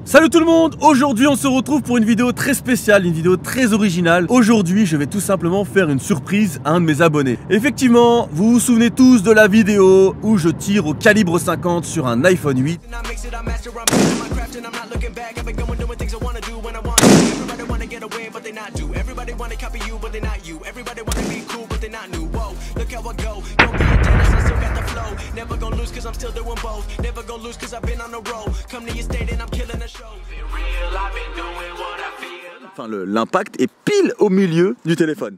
Salut tout le monde, aujourd'hui on se retrouve pour une vidéo très spéciale, une vidéo très originale. Aujourd'hui je vais tout simplement faire une surprise à un de mes abonnés. Effectivement, vous vous souvenez tous de la vidéo où je tire au calibre 50 sur un iPhone 8. Enfin, l'impact est pile au milieu du téléphone.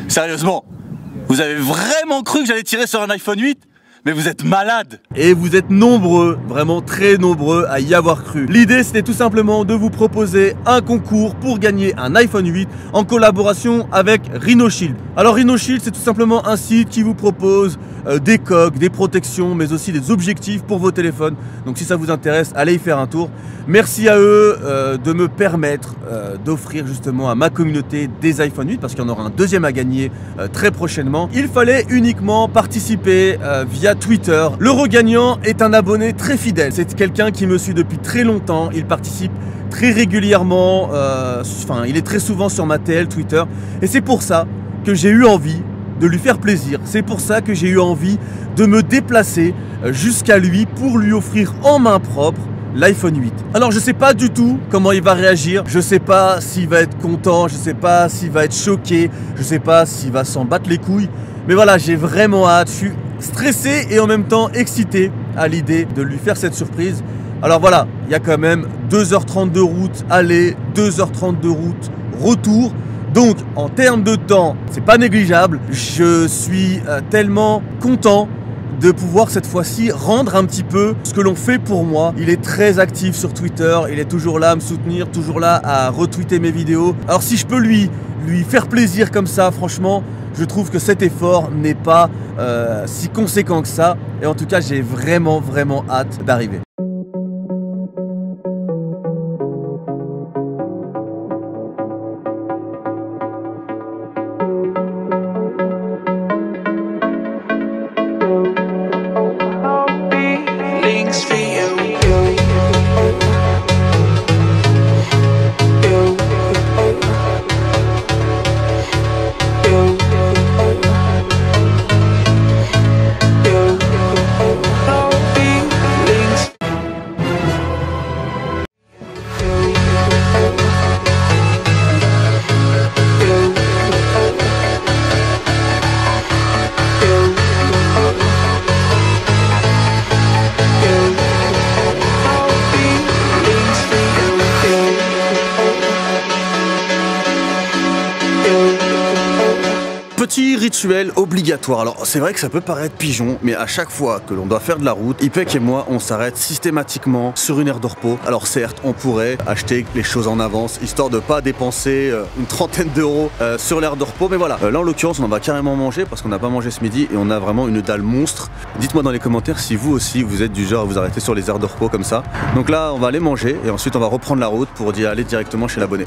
Sérieusement, vous avez vraiment cru que j'allais tirer sur un iPhone 8 ? Mais vous êtes malade! Et vous êtes nombreux, vraiment très nombreux à y avoir cru. L'idée c'était tout simplement de vous proposer un concours pour gagner un iPhone 8 en collaboration avec RhinoShield. Alors RhinoShield c'est tout simplement un site qui vous propose des coques, des protections, mais aussi des objectifs pour vos téléphones. Donc si ça vous intéresse, allez y faire un tour. Merci à eux de me permettre d'offrir justement à ma communauté des iPhone 8 parce qu'il y en aura un deuxième à gagner très prochainement. Il fallait uniquement participer via Twitter. Le regagnant est un abonné très fidèle. C'est quelqu'un qui me suit depuis très longtemps. Il participe très régulièrement. Il est très souvent sur ma TL Twitter. Et c'est pour ça que j'ai eu envie de lui faire plaisir. C'est pour ça que j'ai eu envie de me déplacer jusqu'à lui pour lui offrir en main propre l'iPhone 8. Alors je sais pas du tout comment il va réagir, je sais pas s'il va être content, je sais pas s'il va être choqué, je sais pas s'il va s'en battre les couilles, mais voilà, j'ai vraiment hâte, je suis stressé et en même temps excité à l'idée de lui faire cette surprise. Alors voilà, il y a quand même 2h30 de route aller, 2h30 de route retour. Donc en termes de temps, c'est pas négligeable. Je suis tellement content de pouvoir cette fois-ci rendre un petit peu ce que l'on fait pour moi. Il est très actif sur Twitter, il est toujours là à me soutenir, toujours là à retweeter mes vidéos. Alors si je peux lui faire plaisir comme ça, franchement, je trouve que cet effort n'est pas si conséquent que ça. Et en tout cas, j'ai vraiment hâte d'arriver. Petit rituel obligatoire. Alors c'est vrai que ça peut paraître pigeon, mais à chaque fois que l'on doit faire de la route, Ipek et moi on s'arrête systématiquement sur une aire de repos. Alors certes on pourrait acheter les choses en avance histoire de pas dépenser une trentaine d'euros sur l'aire de repos, mais voilà, là en l'occurrence on en va carrément manger parce qu'on n'a pas mangé ce midi et on a vraiment une dalle monstre. Dites-moi dans les commentaires si vous aussi vous êtes du genre à vous arrêter sur les aires de repos comme ça. Donc là on va aller manger et ensuite on va reprendre la route pour y aller directement chez l'abonné.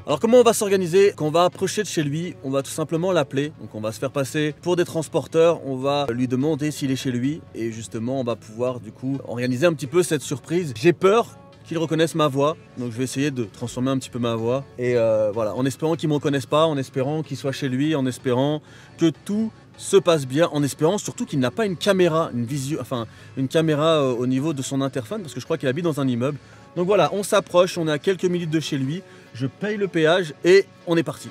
Alors comment on va s'organiser? Quand on va approcher de chez lui, on va tout simplement l'appeler. Donc on va se faire passer pour des transporteurs, on va lui demander s'il est chez lui et justement on va pouvoir du coup organiser un petit peu cette surprise. J'ai peur qu'il reconnaisse ma voix. Donc je vais essayer de transformer un petit peu ma voix. Et voilà, en espérant qu'il ne me reconnaisse pas, en espérant qu'il soit chez lui, en espérant que tout se passe bien, en espérant surtout qu'il n'a pas une caméra, une caméra au niveau de son interphone, parce que je crois qu'il habite dans un immeuble. Donc voilà, on s'approche, on est à quelques minutes de chez lui, je paye le péage et on est parti.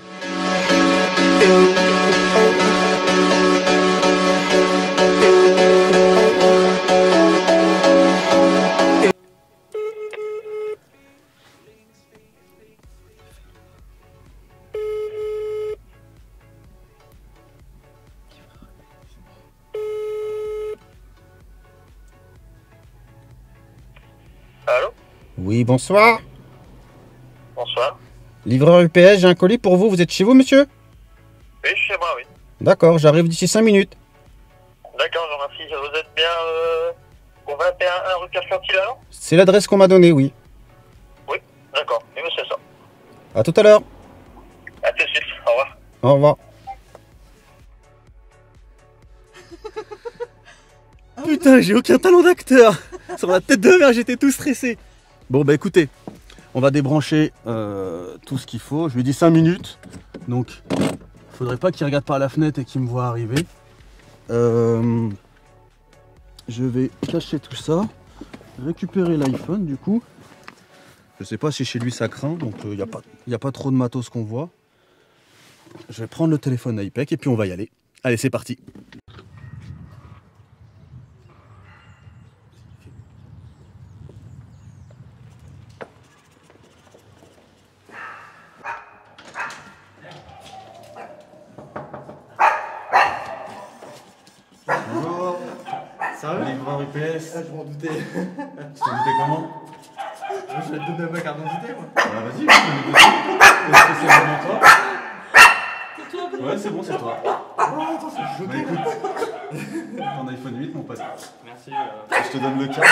Allô? Oui, bonsoir. Bonsoir. Livreur UPS, j'ai un colis pour vous. Vous êtes chez vous, monsieur? Oui, je suis chez moi, oui. D'accord, j'arrive d'ici 5 minutes. D'accord, je vous remercie. Vous êtes bien au 21 rue Carpentier, là? C'est l'adresse qu'on m'a donnée, oui. Oui, d'accord. Oui, mais c'est ça. À tout à l'heure. À tout de suite. Au revoir. Au revoir. Putain, j'ai aucun talent d'acteur. Sur la tête de mère, j'étais tout stressé. Bon bah écoutez, on va débrancher tout ce qu'il faut. Je lui ai dit 5 minutes. Donc, faudrait pas qu'il regarde par la fenêtre et qu'il me voit arriver. Je vais cacher tout ça. Récupérer l'iPhone du coup. Je sais pas si chez lui ça craint, donc il n'y a pas trop de matos qu'on voit. Je vais prendre le téléphone iPEC et puis on va y aller. Allez, c'est parti. Bonjour. Sérieux? Livreur UPS. Ah, je m'en doutais. Tu t'es douté comment? Je vais te donner ma carte d'identité, moi. Bah vas-y, est-ce que c'est vraiment toi? C'est toi? Ouais, c'est bon, c'est toi. Oh, attends, c'est choqué. Bah écoute, ton iPhone 8, mon pote. Merci. Je te donne le cadre.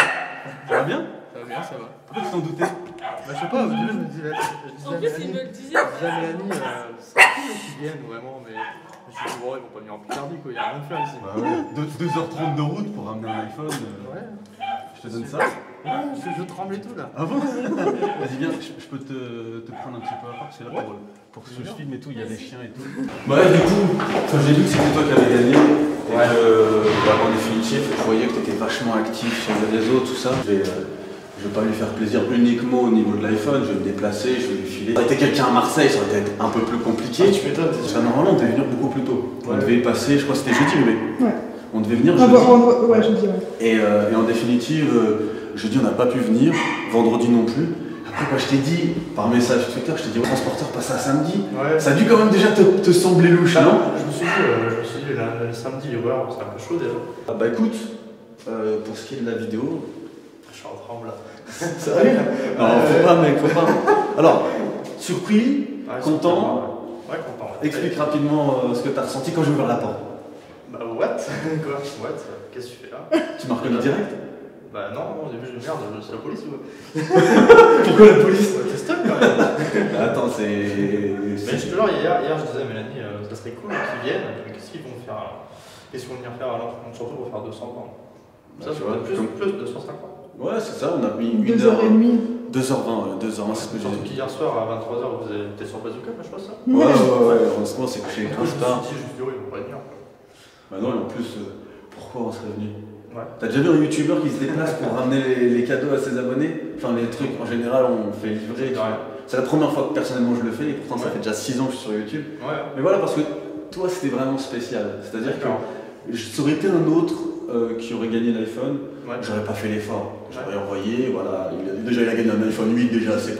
Ça va bien? Ça va bien, ça va. Pourquoi tu t'en doutais? Bah, je sais pas, au début, je me disais. En plus, il me le disait. Je disais à Mélanie, c'est cool qu'ils viennent, vraiment, mais. Je me suis dit, bon, ils vont pas venir en Picardie, quoi. Il y a rien de faire ici. Bah ouais, 2h30 de route pour ramener un iPhone. Ouais. Je te donne ça. Ouais, je tremble et tout, là. Ah bon? Vas-y, viens, je peux te prendre un petit peu à part, parce que là, pour ce film et tout, il y a des chiens et tout. Bah ouais, du coup, quand j'ai vu que c'était toi qui avais gagné, et que, en définitive, je voyais que tu étais vachement actif sur les réseaux, tout ça. Je vais pas lui faire plaisir uniquement au niveau de l'iPhone, je vais me déplacer, je vais lui filer. Ça aurait été quelqu'un à Marseille, ça aurait été un peu plus compliqué. Tu m'étonnes. Normalement, on devait venir beaucoup plus tôt. On devait passer, je crois que c'était jeudi, mais Ouais. on devait venir Ah jeudi. bah, ouais, je dis, ouais. Et en définitive, jeudi, on n'a pas pu venir, vendredi non plus. Après, quand je t'ai dit, par message Twitter, je t'ai dit au transporteur, passe à samedi. Ouais. Ça a dû quand même déjà te sembler louche, non? Je me suis dit, le samedi, ouais, c'est un peu chaud déjà. Ah bah écoute, pour ce qui est de la vidéo, Je suis en tremble là. sérieux? Non, faut pas mec, faut pas. Alors, surpris, Ouais, content, Ouais, content. explique rapidement ce que t'as ressenti quand j'ai ouvert la porte. Bah, what? Quoi? What? Qu'est-ce que tu fais là? Tu m'as reconnu direct? Bah, non, au début, je me merde, c'est la police ou quoi? Pourquoi la police? T'es stock quand même. Attends, c'est... Mais je te jure, hier, je disais à Mélanie, ça serait cool qu'ils viennent, mais qu'est-ce qu'ils vont faire là? Qu'est-ce qu'ils vont venir faire alors? Surtout pour faire 200 ans. Bah, Ça, tu c'est vois, plus de 250. Ouais, c'est ça, on a mis 2h30. 2h20, 2h20, c'est ce que j'ai Surtout dit. qu'hier soir à 23h, vous étiez sur Bazooka, je crois ça? Ouais, honnêtement, c'est couché Du grave coup, je me tard. suis dit, juste, ils vont pas venir. Bah non, et en plus, pourquoi on serait venu? Ouais. T'as déjà vu un youtubeur qui se déplace pour ramener les cadeaux à ses abonnés? Enfin, les trucs, en général, on fait livrer. Ouais. C'est la première fois que personnellement je le fais, et pourtant ça fait déjà 6 ans que je suis sur YouTube. Ouais. Mais voilà, parce que toi, c'était vraiment spécial. C'est-à-dire D'accord. que ça aurait été un autre qui aurait gagné l'iPhone, Ouais. j'aurais pas fait l'effort. J'aurais envoyé, voilà. Déjà, il a gagné un iPhone 8, déjà, c'est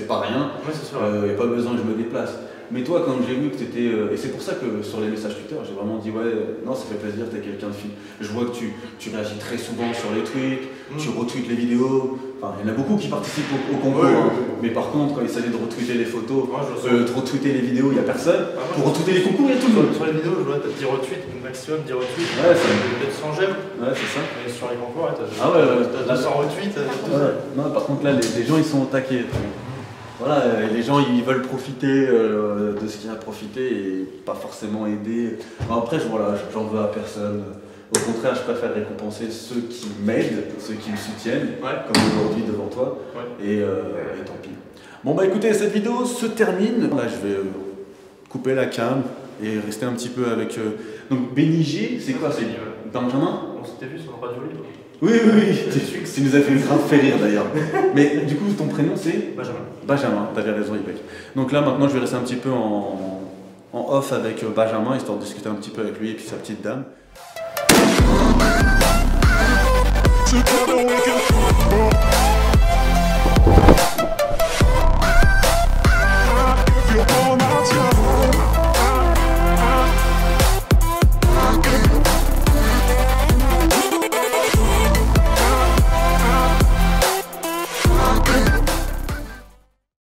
pas rien. Ouais, c'est sûr. Il n'y a pas besoin que je me déplace. Mais toi, quand j'ai vu que tu étais. Et c'est pour ça que sur les messages Twitter, j'ai vraiment dit ouais, non, ça fait plaisir, t'es quelqu'un de fine. Je vois que tu réagis très souvent sur les tweets, tu retweets les vidéos. Enfin, il y en a beaucoup qui participent au concours. Ouais, hein. ouais. Mais par contre, quand il s'agit de retweeter les photos, Moi, je de retweeter les vidéos, il n'y a personne. Ah, moi, Pour retweeter les concours, il y a tout le monde. Sur les vidéos, je vois, t'as 10 retweets, maximum 10 retweets. Ouais, ça- Peut-être 100 j'aime. Ouais, c'est ça. Mais sur les concours, ouais, t'as Ah ouais, t'as 200 retweets. Ouais. Non, par contre, là, les gens, ils sont au taquet. Voilà, les gens ils veulent profiter de ce qu'il y a à profiter et pas forcément aider. Bon, après, voilà, j'en veux à personne. Au contraire, je préfère récompenser ceux qui m'aident, ceux qui me soutiennent, Ouais. comme aujourd'hui devant toi, Ouais. et tant pis. Bon bah écoutez, cette vidéo se termine. Là, je vais couper la cam et rester un petit peu avec... Donc Bénigier, c'est quoi? C'est Benjamin? On s'était vu sur Radio Libre. Oui, tu nous as fait grave fait rire d'ailleurs. Mais du coup, ton prénom c'est Benjamin. Benjamin, t'avais raison, Ypek. Donc là, maintenant, je vais rester un petit peu en off avec Benjamin, histoire de discuter un petit peu avec lui et puis sa petite dame.